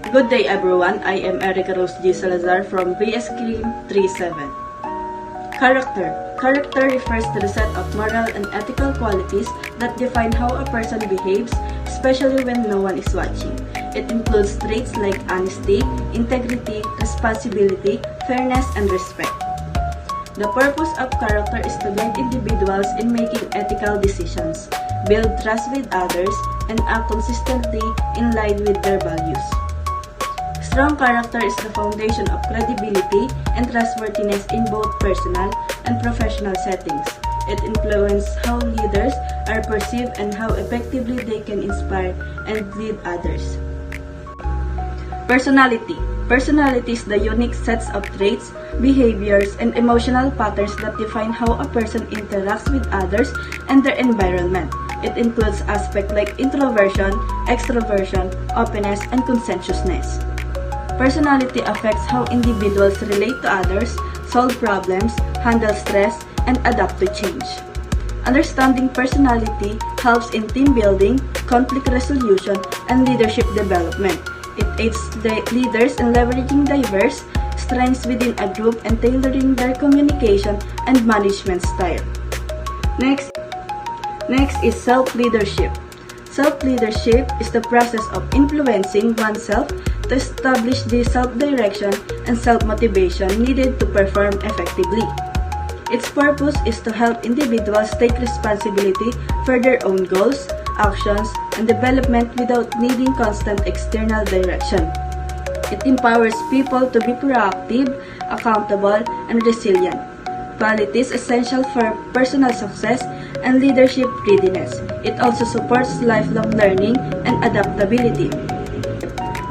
Good day everyone, I am Erica Rose G. Salazar from BS Crim 37. Character. Character refers to the set of moral and ethical qualities that define how a person behaves, especially when no one is watching. It includes traits like honesty, integrity, responsibility, fairness, and respect. The purpose of character is to guide individuals in making ethical decisions, build trust with others, and act consistently in line with their values. Strong character is the foundation of credibility and trustworthiness in both personal and professional settings. It influences how leaders are perceived and how effectively they can inspire and lead others. Personality. Personality is the unique sets of traits, behaviors, and emotional patterns that define how a person interacts with others and their environment. It includes aspects like introversion, extroversion, openness, and conscientiousness. Personality affects how individuals relate to others, solve problems, handle stress, and adapt to change. Understanding personality helps in team building, conflict resolution, and leadership development. It aids the leaders in leveraging diverse strengths within a group and tailoring their communication and management style. Next is self-leadership. Self-leadership is the process of influencing oneself to establish the self-direction and self-motivation needed to perform effectively. Its purpose is to help individuals take responsibility for their own goals, actions, and development without needing constant external direction. It empowers people to be proactive, accountable, and resilient, qualities essential for personal success and leadership readiness. It also supports lifelong learning and adaptability.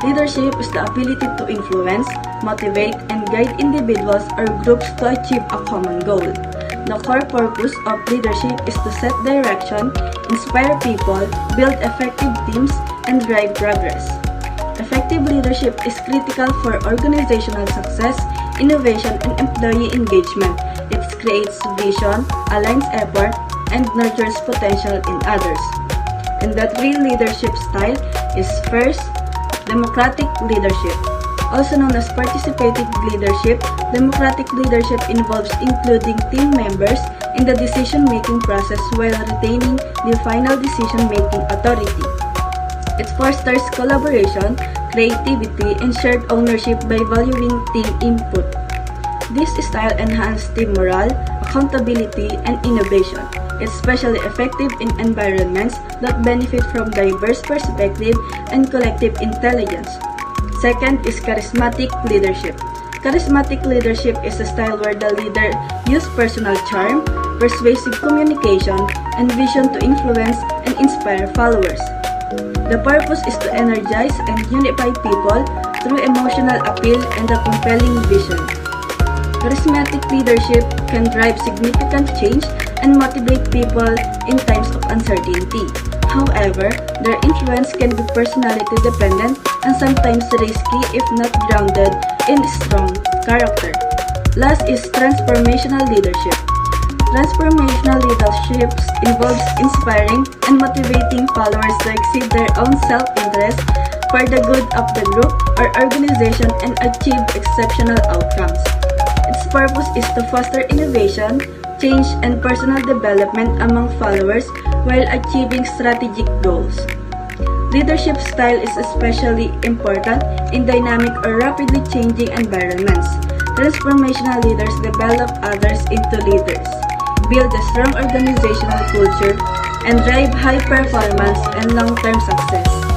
Leadership is the ability to influence, motivate, and guide individuals or groups to achieve a common goal. The core purpose of leadership is to set direction, inspire people, build effective teams, and drive progress. Effective leadership is critical for organizational success, innovation, and employee engagement. It creates vision, aligns effort, and nurtures potential in others. And that real leadership style is first, democratic leadership. Also known as participative leadership, democratic leadership involves including team members in the decision-making process while retaining the final decision-making authority. It fosters collaboration, creativity, and shared ownership by valuing team input. This style enhances team morale, accountability, and innovation. It's especially effective in environments that benefit from diverse perspective and collective intelligence. Second is charismatic leadership. Charismatic leadership is a style where the leader uses personal charm, persuasive communication, and vision to influence and inspire followers. The purpose is to energize and unify people through emotional appeal and a compelling vision. Charismatic leadership can drive significant change and motivate people in times of uncertainty. However, their influence can be personality dependent and sometimes risky if not grounded in strong character. Last is transformational leadership. Transformational leadership involves inspiring and motivating followers to exceed their own self-interest for the good of the group or organization and achieve exceptional outcomes. Its purpose is to foster innovation, change, and personal development among followers while achieving strategic goals. Leadership style is especially important in dynamic or rapidly changing environments. Transformational leaders develop others into leaders, build a strong organizational culture, and drive high performance and long-term success.